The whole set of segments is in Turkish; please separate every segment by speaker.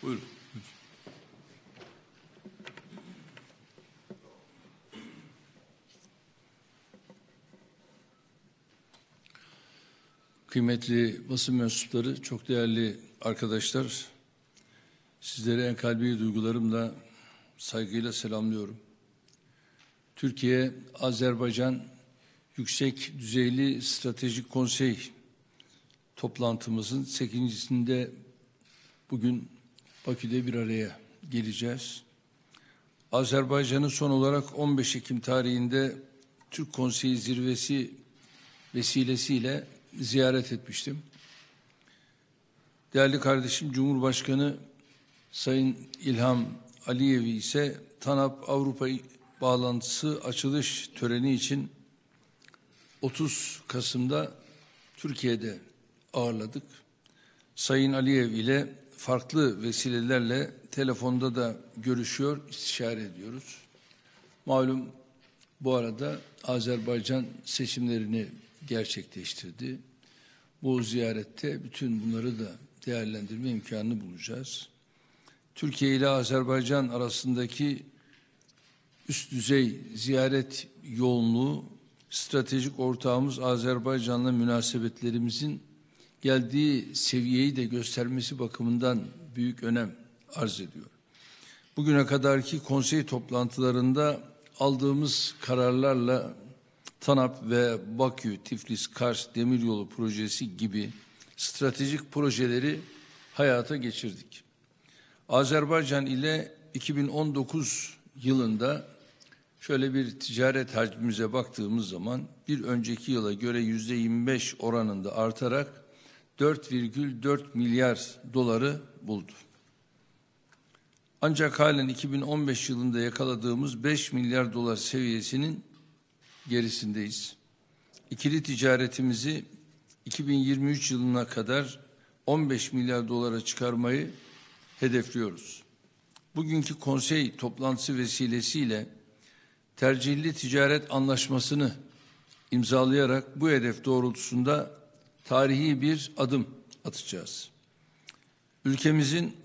Speaker 1: Buyurun. Kıymetli basın mensupları, çok değerli arkadaşlar, sizlere en kalbi duygularımla, saygıyla selamlıyorum. Türkiye-Azerbaycan Yüksek Düzeyli Stratejik Konsey toplantımızın 8.'sinde bugün Bakü'de bir araya geleceğiz. Azerbaycan'ı son olarak 15 Ekim tarihinde Türk Konseyi Zirvesi vesilesiyle ziyaret etmiştim. Değerli kardeşim Cumhurbaşkanı Sayın İlham Aliyev'i ise TANAP Avrupa bağlantısı açılış töreni için 30 Kasım'da Türkiye'de ağırladık. Sayın Aliyev ile farklı vesilelerle telefonda da görüşüyor, istişare ediyoruz. Malum bu arada Azerbaycan seçimlerini gerçekleştirdi. Bu ziyarette bütün bunları da değerlendirme imkanını bulacağız. Türkiye ile Azerbaycan arasındaki üst düzey ziyaret yoğunluğu, stratejik ortağımız Azerbaycan'la münasebetlerimizin geldiği seviyeyi de göstermesi bakımından büyük önem arz ediyor. Bugüne kadarki konsey toplantılarında aldığımız kararlarla TANAP ve Bakü-Tiflis-Kars Demiryolu projesi gibi stratejik projeleri hayata geçirdik. Azerbaycan ile 2019 yılında şöyle bir ticaret hacmimize baktığımız zaman bir önceki yıla göre %25 oranında artarak 4,4 milyar doları buldu. Ancak halen 2015 yılında yakaladığımız 5 milyar dolar seviyesinin gerisindeyiz. İkili ticaretimizi 2023 yılına kadar 15 milyar dolara çıkarmayı hedefliyoruz. Bugünkü konsey toplantısı vesilesiyle tercihli ticaret anlaşmasını imzalayarak bu hedef doğrultusunda tarihi bir adım atacağız. Ülkemizin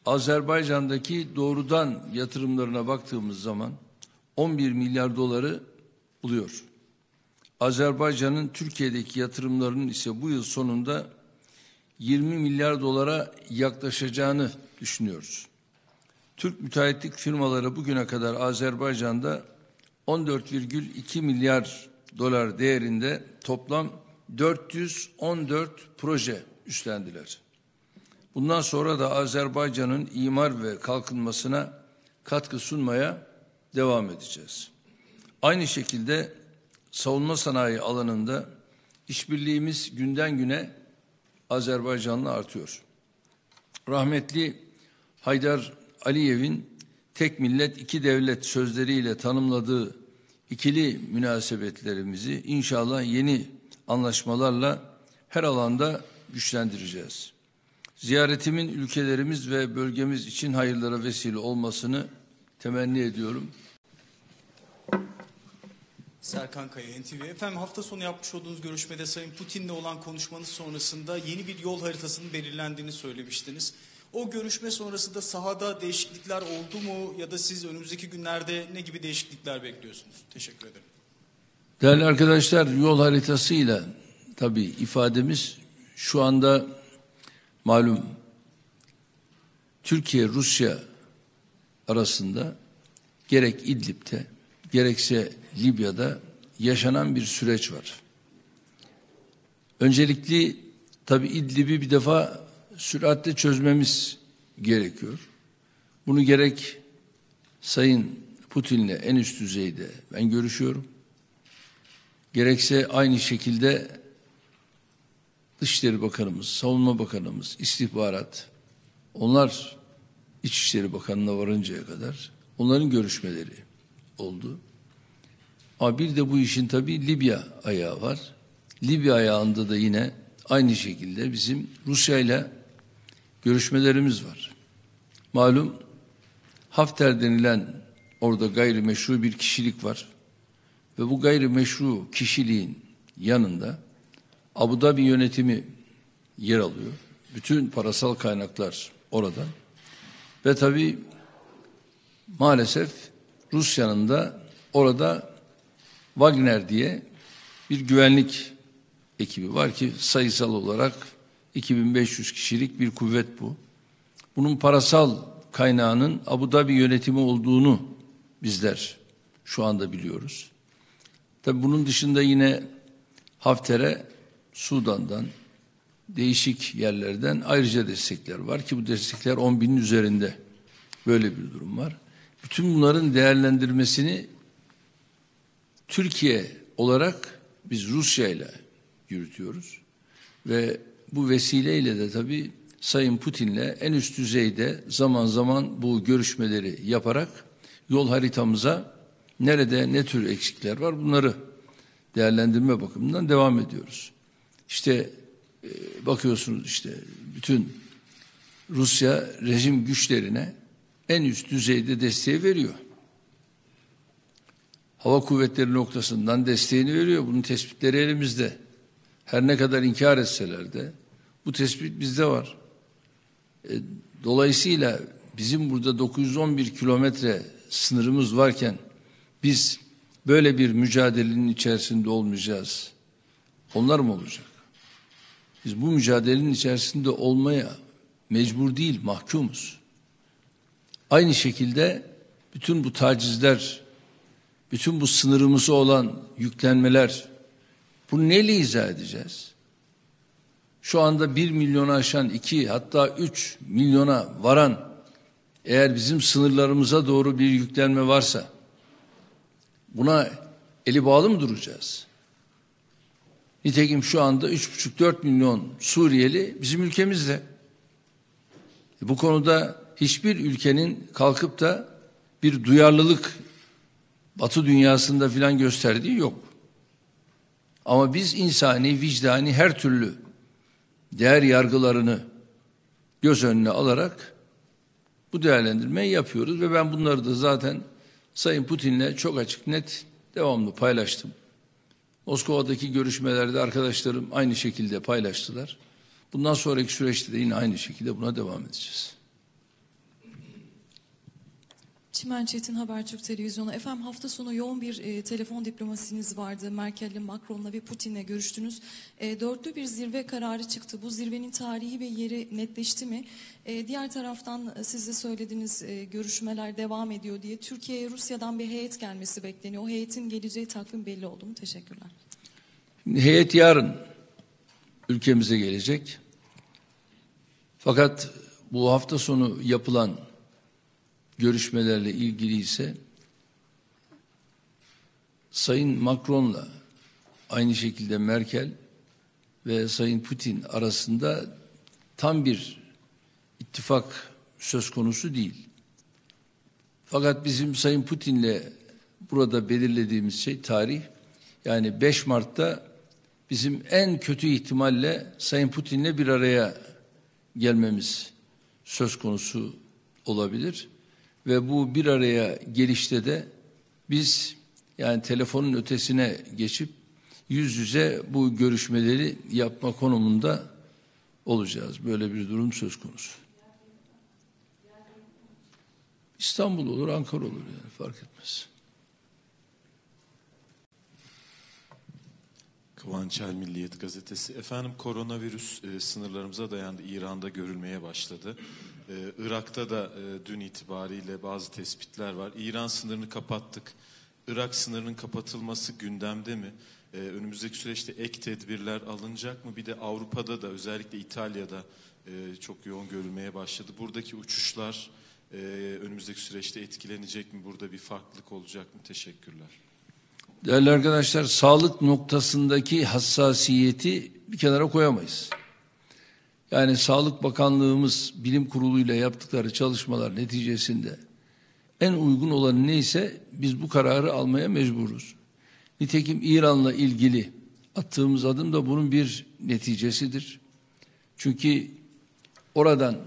Speaker 1: Azerbaycan'daki doğrudan yatırımlarına baktığımız zaman 11 milyar doları buluyor. Azerbaycan'ın Türkiye'deki yatırımlarının ise bu yıl sonunda 20 milyar dolara yaklaşacağını düşünüyoruz. Türk müteahhitlik firmaları bugüne kadar Azerbaycan'da 14,2 milyar dolar değerinde toplam 414 proje üstlendiler. Bundan sonra da Azerbaycan'ın imar ve kalkınmasına katkı sunmaya devam edeceğiz. Aynı şekilde savunma sanayi alanında işbirliğimiz günden güne Azerbaycan'la artıyor. Rahmetli Haydar Aliyev'in tek millet iki devlet sözleriyle tanımladığı ikili münasebetlerimizi inşallah yeni anlaşmalarla her alanda güçlendireceğiz. Ziyaretimin ülkelerimiz ve bölgemiz için hayırlara vesile olmasını temenni ediyorum.
Speaker 2: Serkan Kaya, NTV. Efendim, hafta sonu yapmış olduğunuz görüşmede Sayın Putin'le olan konuşmanız sonrasında yeni bir yol haritasının belirlendiğini söylemiştiniz. O görüşme sonrasında sahada değişiklikler oldu mu ya da siz önümüzdeki günlerde ne gibi değişiklikler bekliyorsunuz? Teşekkür ederim.
Speaker 1: Değerli arkadaşlar, yol haritasıyla tabii ifademiz şu anda malum Türkiye-Rusya arasında gerek İdlib'de gerekse Libya'da yaşanan bir süreç var. Öncelikli tabii İdlib'i bir defa süratle çözmemiz gerekiyor. Bunu gerek Sayın Putin'le en üst düzeyde ben görüşüyorum. Gerekse aynı şekilde Dışişleri Bakanımız, Savunma Bakanımız, İstihbarat, onlar İçişleri Bakanı'na varıncaya kadar onların görüşmeleri oldu. Ama bir de bu işin tabii Libya ayağı var. Libya ayağında da yine aynı şekilde bizim Rusya ile görüşmelerimiz var. Malum Hafter denilen orada gayrimeşru bir kişilik var. Ve bu gayrimeşru kişiliğin yanında Abu Dhabi yönetimi yer alıyor. Bütün parasal kaynaklar orada. Ve tabii maalesef Rusya'nın da orada Wagner diye bir güvenlik ekibi var ki sayısal olarak 2500 kişilik bir kuvvet bu. Bunun parasal kaynağının Abu Dhabi yönetimi olduğunu bizler şu anda biliyoruz. Tabii bunun dışında yine Hafter'e Sudan'dan, değişik yerlerden ayrıca destekler var ki bu destekler 10.000'in üzerinde. Böyle bir durum var. Bütün bunların değerlendirmesini Türkiye olarak biz Rusya ile yürütüyoruz. Ve bu vesileyle de tabii Sayın Putin'le en üst düzeyde zaman zaman bu görüşmeleri yaparak yol haritamıza nerede ne tür eksikler var bunları değerlendirme bakımından devam ediyoruz. İşte bakıyorsunuz işte bütün Rusya rejim güçlerine en üst düzeyde desteği veriyor. Hava kuvvetleri noktasından desteğini veriyor. Bunun tespitleri elimizde. Her ne kadar inkar etseler de bu tespit bizde var. Dolayısıyla bizim burada 911 kilometre sınırımız varken biz böyle bir mücadelenin içerisinde olmayacağız. Onlar mı olacak? Biz bu mücadelenin içerisinde olmaya mecbur değil, mahkumuz. Aynı şekilde bütün bu tacizler, bütün bu sınırımıza olan yüklenmeler, bunu neyle izah edeceğiz? Şu anda 1 milyonu aşan 2 hatta 3 milyona varan eğer bizim sınırlarımıza doğru bir yüklenme varsa buna eli bağlı mı duracağız? Nitekim şu anda 3,5-4 milyon Suriyeli bizim ülkemizde. Bu konuda hiçbir ülkenin kalkıp da bir duyarlılık Batı dünyasında filan gösterdiği yok. Ama biz insani, vicdani her türlü değer yargılarını göz önüne alarak bu değerlendirmeyi yapıyoruz ve ben bunları da zaten Sayın Putin'le çok açık net devamlı paylaştım. Moskova'daki görüşmelerde arkadaşlarım aynı şekilde paylaştılar. Bundan sonraki süreçte de yine aynı şekilde buna devam edeceğiz.
Speaker 3: Çimen Çetin, Habertürk Televizyonu. Efendim hafta sonu yoğun bir telefon diplomasiniz vardı. Merkel'le, Macron'la ve Putin'le görüştünüz. Dörtlü bir zirve kararı çıktı. Bu zirvenin tarihi ve yeri netleşti mi? Diğer taraftan siz de söylediğiniz görüşmeler devam ediyor diye. Türkiye'ye Rusya'dan bir heyet gelmesi bekleniyor. O heyetin geleceği takvim belli oldu mu? Teşekkürler.
Speaker 1: Heyet yarın ülkemize gelecek. Fakat bu hafta sonu yapılan görüşmelerle ilgili ise Sayın Macron'la aynı şekilde Merkel ve Sayın Putin arasında tam bir ittifak söz konusu değil. Fakat bizim Sayın Putin'le burada belirlediğimiz şey tarih, yani 5 Mart'ta bizim en kötü ihtimalle Sayın Putin'le bir araya gelmemiz söz konusu olabilir. Ve bu bir araya gelişte de biz yani telefonun ötesine geçip yüz yüze bu görüşmeleri yapma konumunda olacağız. Böyle bir durum söz konusu. İstanbul olur, Ankara olur yani fark etmez.
Speaker 4: Kıvanç El Milliyet Gazetesi. Efendim koronavirüs sınırlarımıza dayandı. İran'da görülmeye başladı. Irak'ta da dün itibariyle bazı tespitler var. İran sınırını kapattık. Irak sınırının kapatılması gündemde mi? Önümüzdeki süreçte ek tedbirler alınacak mı? Bir de Avrupa'da da özellikle İtalya'da çok yoğun görülmeye başladı. Buradaki uçuşlar önümüzdeki süreçte etkilenecek mi? Burada bir farklılık olacak mı? Teşekkürler.
Speaker 1: Değerli arkadaşlar, sağlık noktasındaki hassasiyeti bir kenara koyamayız. Yani Sağlık Bakanlığımız bilim kuruluyla yaptıkları çalışmalar neticesinde en uygun olan neyse biz bu kararı almaya mecburuz. Nitekim İran'la ilgili attığımız adım da bunun bir neticesidir. Çünkü oradan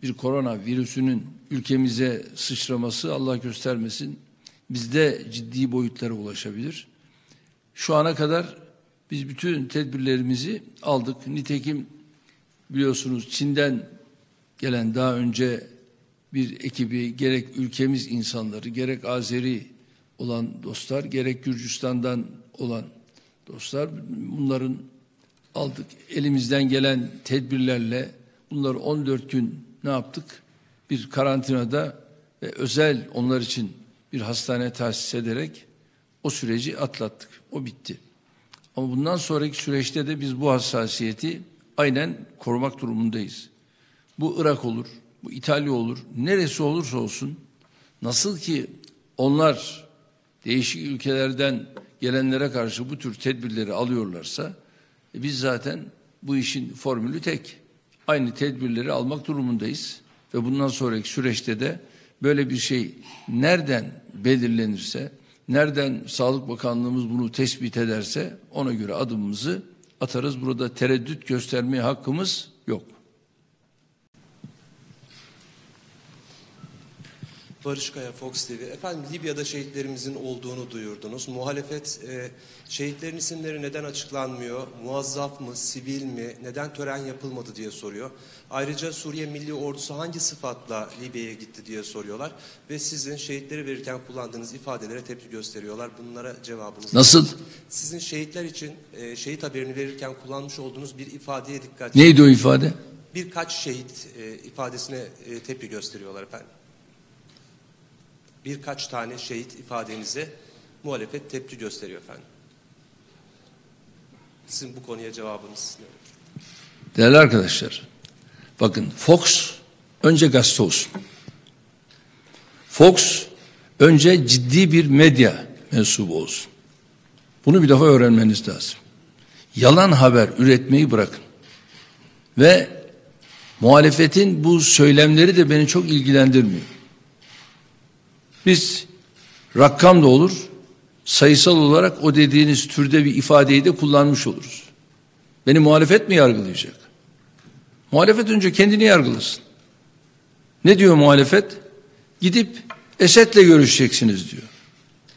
Speaker 1: bir korona virüsünün ülkemize sıçraması Allah göstermesin bizde ciddi boyutlara ulaşabilir. Şu ana kadar biz bütün tedbirlerimizi aldık. Nitekim biliyorsunuz Çin'den gelen daha önce bir ekibi, gerek ülkemiz insanları, gerek Azeri olan dostlar, gerek Gürcistan'dan olan dostlar, bunların aldık. Elimizden gelen tedbirlerle bunları 14 gün ne yaptık? Bir karantinada ve özel onlar için bir hastane tahsis ederek o süreci atlattık. O bitti. Ama bundan sonraki süreçte de biz bu hassasiyeti aynen korumak durumundayız. Bu Irak olur, bu İtalya olur, neresi olursa olsun, nasıl ki onlar değişik ülkelerden gelenlere karşı bu tür tedbirleri alıyorlarsa, biz zaten bu işin formülü tek. Aynı tedbirleri almak durumundayız ve bundan sonraki süreçte de böyle bir şey nereden belirlenirse, nereden Sağlık Bakanlığımız bunu tespit ederse ona göre adımımızı atarız. Burada tereddüt göstermeye hakkımız yok.
Speaker 5: Barış Kaya, Fox TV. Efendim, Libya'da şehitlerimizin olduğunu duyurdunuz. Muhalefet şehitlerin isimleri neden açıklanmıyor, muazzaf mı, sivil mi, neden tören yapılmadı diye soruyor. Ayrıca Suriye Milli Ordusu hangi sıfatla Libya'ya gitti diye soruyorlar. Ve sizin şehitleri verirken kullandığınız ifadelere tepki gösteriyorlar. Bunlara cevabınız
Speaker 1: nasıl?
Speaker 5: Sizin şehitler için şehit haberini verirken kullanmış olduğunuz bir ifadeye dikkat.
Speaker 1: Neydi o ifade?
Speaker 5: Birkaç şehit ifadesine tepki gösteriyorlar efendim. Birkaç tane şehit ifadenize muhalefet tepki gösteriyor efendim. Sizin bu konuya cevabınız ne olur?
Speaker 1: Değerli arkadaşlar, bakın, Fox önce gazete olsun. Fox önce ciddi bir medya mensubu olsun. Bunu bir defa öğrenmeniz lazım. Yalan haber üretmeyi bırakın. Ve muhalefetin bu söylemleri de beni çok ilgilendirmiyor. Biz rakam da olur, sayısal olarak o dediğiniz türde bir ifadeyi de kullanmış oluruz. Beni muhalefet mi yargılayacak? Muhalefet önce kendini yargılasın. Ne diyor muhalefet? Gidip Esed'le görüşeceksiniz diyor.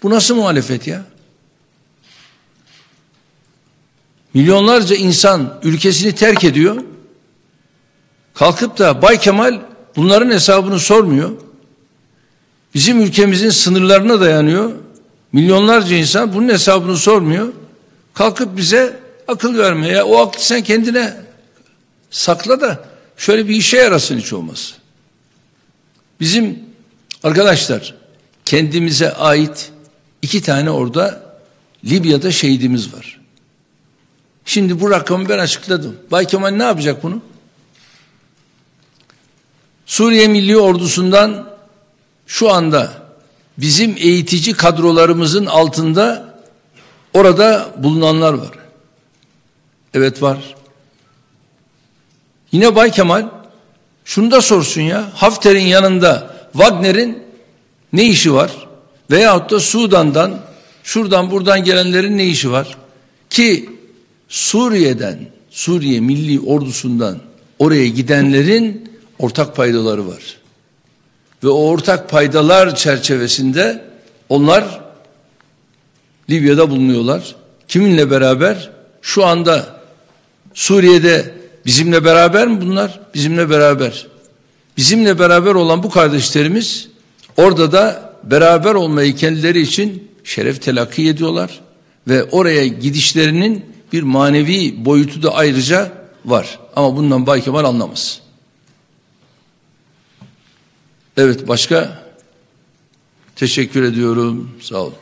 Speaker 1: Bu nasıl muhalefet ya? Milyonlarca insan ülkesini terk ediyor. Kalkıp da Bay Kemal bunların hesabını sormuyor. Bizim ülkemizin sınırlarına dayanıyor. Milyonlarca insan bunun hesabını sormuyor. Kalkıp bize akıl vermeye, o aklı sen kendine sakla da şöyle bir işe yarasın hiç olmazsa. Bizim arkadaşlar kendimize ait 2 tane orada Libya'da şehidimiz var. Şimdi bu rakamı ben açıkladım. Bay Kemal ne yapacak bunu? Suriye Milli Ordusu'ndan şu anda bizim eğitici kadrolarımızın altında orada bulunanlar var. Evet, var. Yine Bay Kemal şunu da sorsun ya, Hafter'in yanında Wagner'in ne işi var? Veyahut da Sudan'dan, şuradan buradan gelenlerin ne işi var? Ki Suriye'den, Suriye Milli Ordusu'ndan oraya gidenlerin ortak paydaları var. Ve o ortak paydalar çerçevesinde onlar Libya'da bulunuyorlar. Kiminle beraber? Şu anda Suriye'de bizimle beraber mi bunlar? Bizimle beraber. Bizimle beraber olan bu kardeşlerimiz orada da beraber olmayı kendileri için şeref telakki ediyorlar. Ve oraya gidişlerinin bir manevi boyutu da ayrıca var. Ama bundan Bay Kemal anlamaz. Evet, başka? Teşekkür ediyorum. Sağ olun.